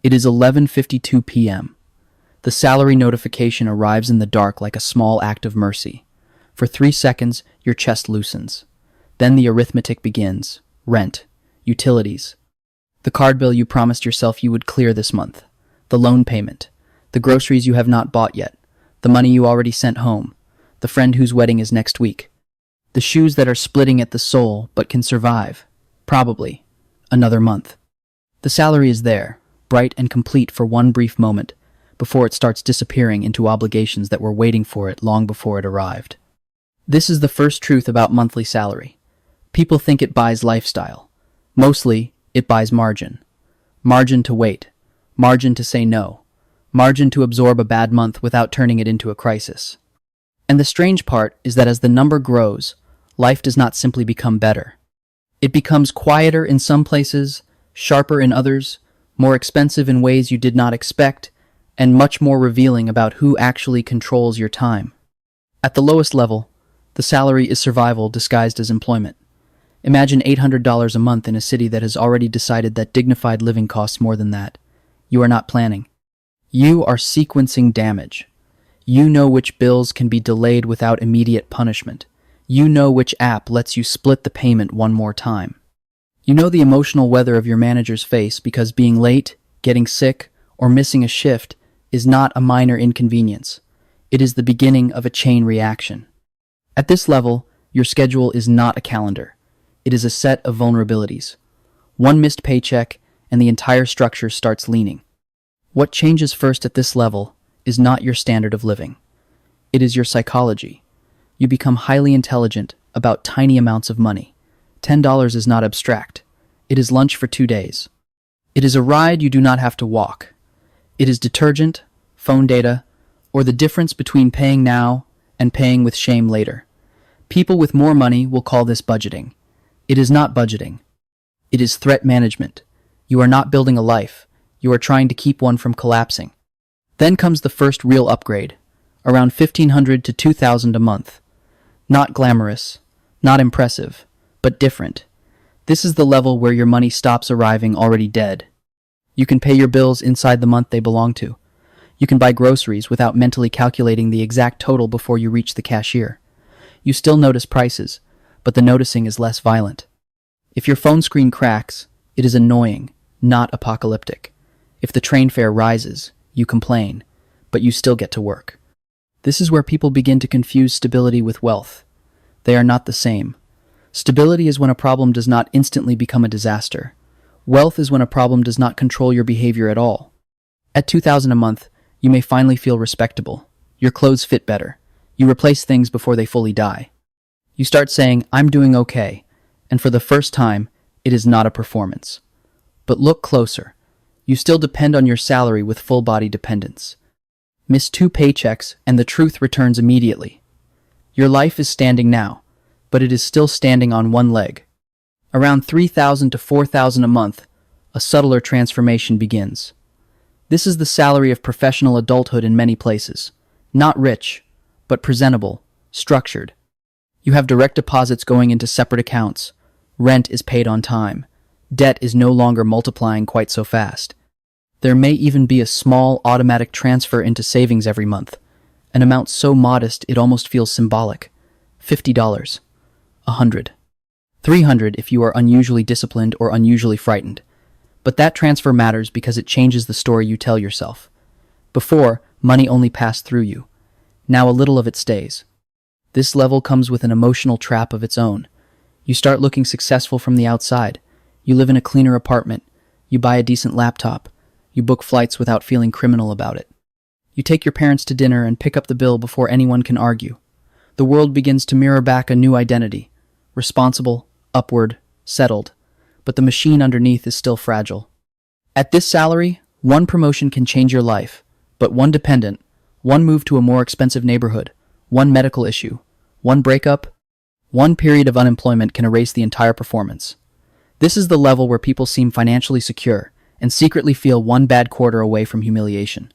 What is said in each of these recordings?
It is 11:52 p.m. The salary notification arrives in the dark like a small act of mercy. For 3 seconds, your chest loosens. Then the arithmetic begins. Rent, utilities, the card bill you promised yourself you would clear this month, the loan payment, the groceries you have not bought yet, the money you already sent home, the friend whose wedding is next week, the shoes that are splitting at the sole but can survive, probably, another month. The salary is there, bright and complete for one brief moment, before it starts disappearing into obligations that were waiting for it long before it arrived. This is the first truth about monthly salary. People think it buys lifestyle. Mostly, it buys margin. Margin to wait. Margin to say no. Margin to absorb a bad month without turning it into a crisis. And the strange part is that as the number grows, life does not simply become better. It becomes quieter in some places, sharper in others, more expensive in ways you did not expect, and much more revealing about who actually controls your time. At the lowest level, the salary is survival disguised as employment. Imagine $800 a month in a city that has already decided that dignified living costs more than that. You are not planning. You are sequencing damage. You know which bills can be delayed without immediate punishment. You know which app lets you split the payment one more time. You know the emotional weather of your manager's face because being late, getting sick, or missing a shift is not a minor inconvenience. It is the beginning of a chain reaction. At this level, your schedule is not a calendar. It is a set of vulnerabilities. One missed paycheck, and the entire structure starts leaning. What changes first at this level is not your standard of living. It is your psychology. You become highly intelligent about tiny amounts of money. $10 is not abstract. It is lunch for 2 days. It is a ride you do not have to walk. It is detergent, phone data, or the difference between paying now and paying with shame later. People with more money will call this budgeting. It is not budgeting. It is threat management. You are not building a life. You are trying to keep one from collapsing. Then comes the first real upgrade, around $1,500 to $2,000 a month. Not glamorous, not impressive, but different. This is the level where your money stops arriving already dead. You can pay your bills inside the month they belong to. You can buy groceries without mentally calculating the exact total before you reach the cashier. You still notice prices, but the noticing is less violent. If your phone screen cracks, it is annoying, not apocalyptic. If the train fare rises, you complain, but you still get to work. This is where people begin to confuse stability with wealth. They are not the same. Stability is when a problem does not instantly become a disaster. Wealth is when a problem does not control your behavior at all. At $2,000 a month, you may finally feel respectable. Your clothes fit better. You replace things before they fully die. You start saying, "I'm doing okay," and for the first time, it is not a performance. But look closer. You still depend on your salary with full-body dependence. Miss 2 paychecks and the truth returns immediately. Your life is standing now, but it is still standing on one leg. Around $3,000 to $4,000 a month, a subtler transformation begins. This is the salary of professional adulthood in many places. Not rich, but presentable, structured. You have direct deposits going into separate accounts. Rent is paid on time. Debt is no longer multiplying quite so fast. There may even be a small automatic transfer into savings every month, an amount so modest it almost feels symbolic. $50, $100, $300 if you are unusually disciplined or unusually frightened. But that transfer matters because it changes the story you tell yourself. Before, money only passed through you. Now a little of it stays. This level comes with an emotional trap of its own. You start looking successful from the outside. You live in a cleaner apartment. You buy a decent laptop. You book flights without feeling criminal about it. You take your parents to dinner and pick up the bill before anyone can argue. The world begins to mirror back a new identity. Responsible, upward, settled. But the machine underneath is still fragile. At this salary, one promotion can change your life. But one dependent, one move to a more expensive neighborhood, one medical issue, one breakup, one period of unemployment can erase the entire performance. This is the level where people seem financially secure and secretly feel one bad quarter away from humiliation.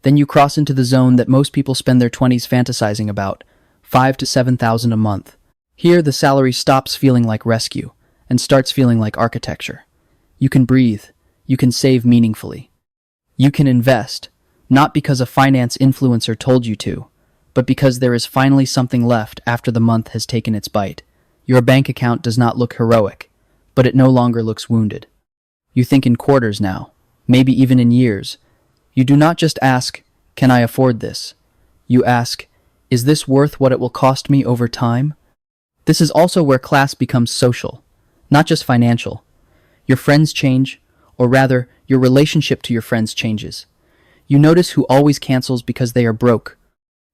Then you cross into the zone that most people spend their 20s fantasizing about, $5,000 to $7,000 a month. Here, the salary stops feeling like rescue and starts feeling like architecture. You can breathe. You can save meaningfully. You can invest, not because a finance influencer told you to, but because there is finally something left after the month has taken its bite. Your bank account does not look heroic, but it no longer looks wounded. You think in quarters now, maybe even in years. You do not just ask, "Can I afford this?" You ask, "Is this worth what it will cost me over time?" This is also where class becomes social, not just financial. Your friends change, or rather, your relationship to your friends changes. You notice who always cancels because they are broke.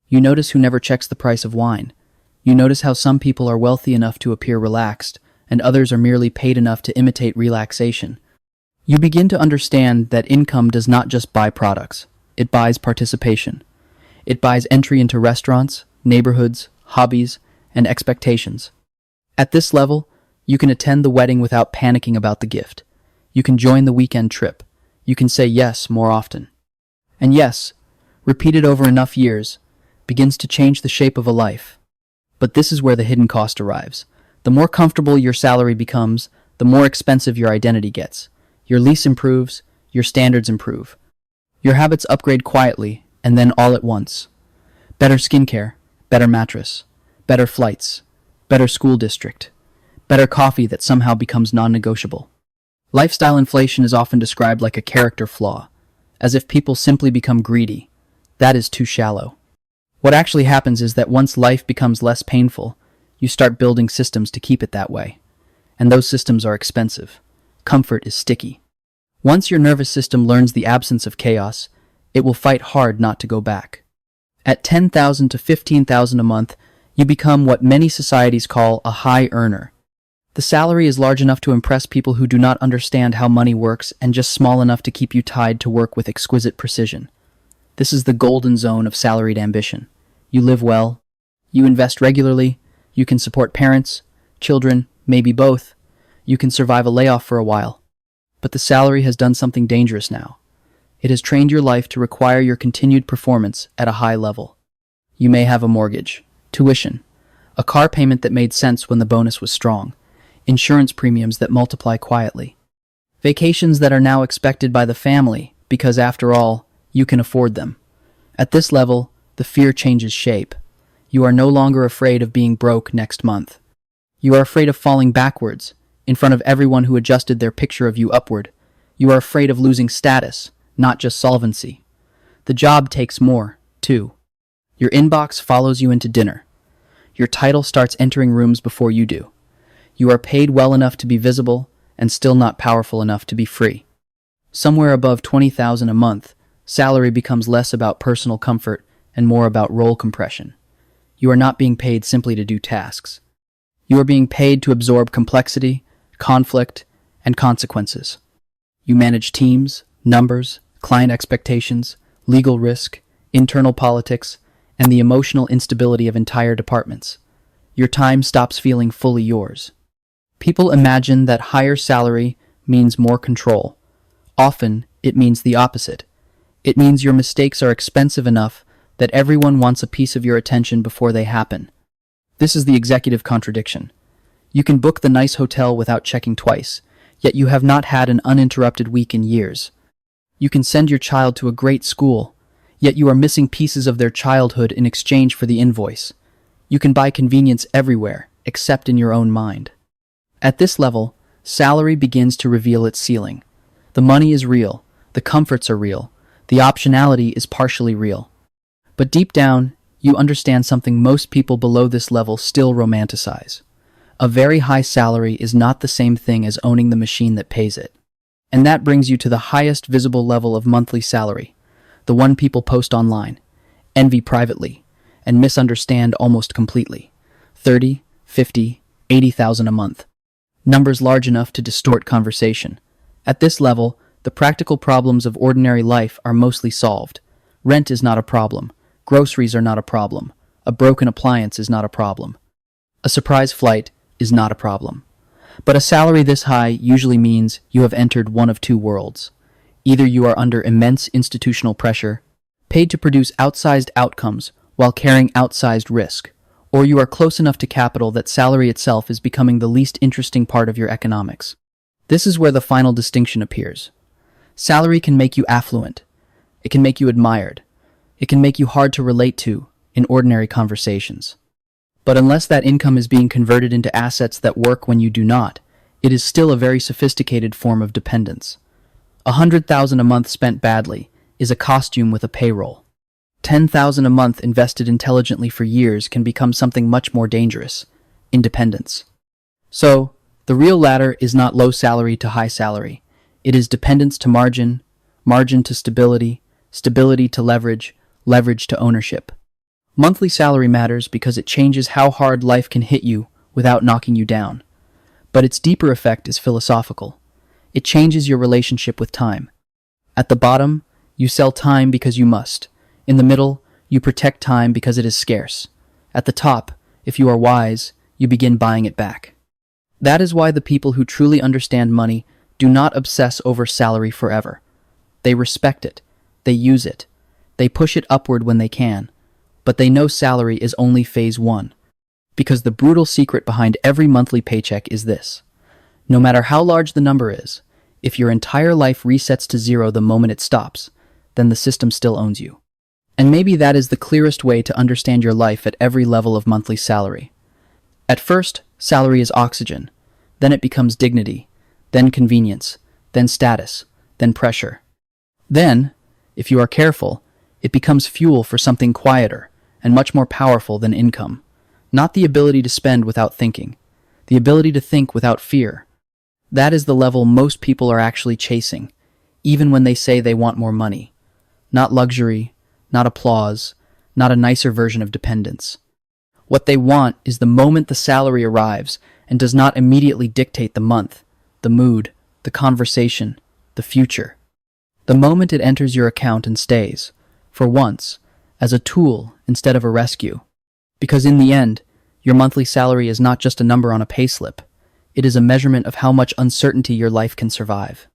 You notice who never checks the price of wine. You notice how some people are wealthy enough to appear relaxed, and others are merely paid enough to imitate relaxation. You begin to understand that income does not just buy products, it buys participation. It buys entry into restaurants, neighborhoods, hobbies, and expectations. At this level, you can attend the wedding without panicking about the gift. You can join the weekend trip. You can say yes more often. And yes, repeated over enough years, begins to change the shape of a life. But this is where the hidden cost arrives. The more comfortable your salary becomes, the more expensive your identity gets. Your lease improves, your standards improve. Your habits upgrade quietly, and then all at once. Better skincare, better mattress, better flights, better school district, better coffee that somehow becomes non-negotiable. Lifestyle inflation is often described like a character flaw, as if people simply become greedy. That is too shallow. What actually happens is that once life becomes less painful, you start building systems to keep it that way. And those systems are expensive. Comfort is sticky. Once your nervous system learns the absence of chaos, it will fight hard not to go back. At $10,000 to $15,000 a month, you become what many societies call a high earner. The salary is large enough to impress people who do not understand how money works and just small enough to keep you tied to work with exquisite precision. This is the golden zone of salaried ambition. You live well, you invest regularly, you can support parents, children, maybe both. You can survive a layoff for a while. But the salary has done something dangerous now. It has trained your life to require your continued performance at a high level. You may have a mortgage, tuition, a car payment that made sense when the bonus was strong, insurance premiums that multiply quietly, vacations that are now expected by the family because, after all, you can afford them. At this level, the fear changes shape. You are no longer afraid of being broke next month. You are afraid of falling backwards, in front of everyone who adjusted their picture of you upward. You are afraid of losing status, not just solvency. The job takes more, too. Your inbox follows you into dinner. Your title starts entering rooms before you do. You are paid well enough to be visible, and still not powerful enough to be free. Somewhere above $20,000 a month, salary becomes less about personal comfort and more about role compression. You are not being paid simply to do tasks. You are being paid to absorb complexity, conflict, and consequences. You manage teams, numbers, client expectations, legal risk, internal politics, and the emotional instability of entire departments. Your time stops feeling fully yours. People imagine that higher salary means more control. Often, it means the opposite. It means your mistakes are expensive enough that everyone wants a piece of your attention before they happen. This is the executive contradiction. You can book the nice hotel without checking twice, yet you have not had an uninterrupted week in years. You can send your child to a great school, yet you are missing pieces of their childhood in exchange for the invoice. You can buy convenience everywhere, except in your own mind. At this level, salary begins to reveal its ceiling. The money is real, the comforts are real, the optionality is partially real. But deep down, you understand something most people below this level still romanticize. A very high salary is not the same thing as owning the machine that pays it. And that brings you to the highest visible level of monthly salary, the one people post online, envy privately, and misunderstand almost completely. 30, 50, 80,000 a month. Numbers large enough to distort conversation. At this level, the practical problems of ordinary life are mostly solved. Rent is not a problem. Groceries are not a problem. A broken appliance is not a problem. A surprise flight is not a problem. But a salary this high usually means you have entered one of two worlds. Either you are under immense institutional pressure, paid to produce outsized outcomes while carrying outsized risk, or you are close enough to capital that salary itself is becoming the least interesting part of your economics. This is where the final distinction appears. Salary can make you affluent. It can make you admired. It can make you hard to relate to in ordinary conversations. But unless that income is being converted into assets that work when you do not, it is still a very sophisticated form of dependence. 100,000 a month spent badly is a costume with a payroll. 10,000 a month invested intelligently for years can become something much more dangerous: independence. So, the real ladder is not low salary to high salary. It is dependence to margin, margin to stability, stability to leverage, leverage to ownership. Monthly salary matters because it changes how hard life can hit you without knocking you down. But its deeper effect is philosophical. It changes your relationship with time. At the bottom, you sell time because you must. In the middle, you protect time because it is scarce. At the top, if you are wise, you begin buying it back. That is why the people who truly understand money do not obsess over salary forever. They respect it. They use it. They push it upward when they can. But they know salary is only phase one. Because the brutal secret behind every monthly paycheck is this: no matter how large the number is, if your entire life resets to zero the moment it stops, then the system still owns you. And maybe that is the clearest way to understand your life at every level of monthly salary. At first, salary is oxygen. Then it becomes dignity, then convenience, then status, then pressure. Then, if you are careful, it becomes fuel for something quieter and much more powerful than income. Not the ability to spend without thinking, the ability to think without fear. That is the level most people are actually chasing, even when they say they want more money. Not luxury, not applause, not a nicer version of dependence. What they want is the moment the salary arrives and does not immediately dictate the month, the mood, the conversation, the future. The moment it enters your account and stays, for once, as a tool instead of a rescue. Because in the end, your monthly salary is not just a number on a payslip. It is a measurement of how much uncertainty your life can survive.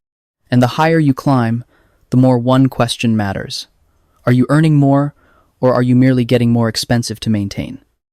And the higher you climb, the more one question matters. Are you earning more, or are you merely getting more expensive to maintain?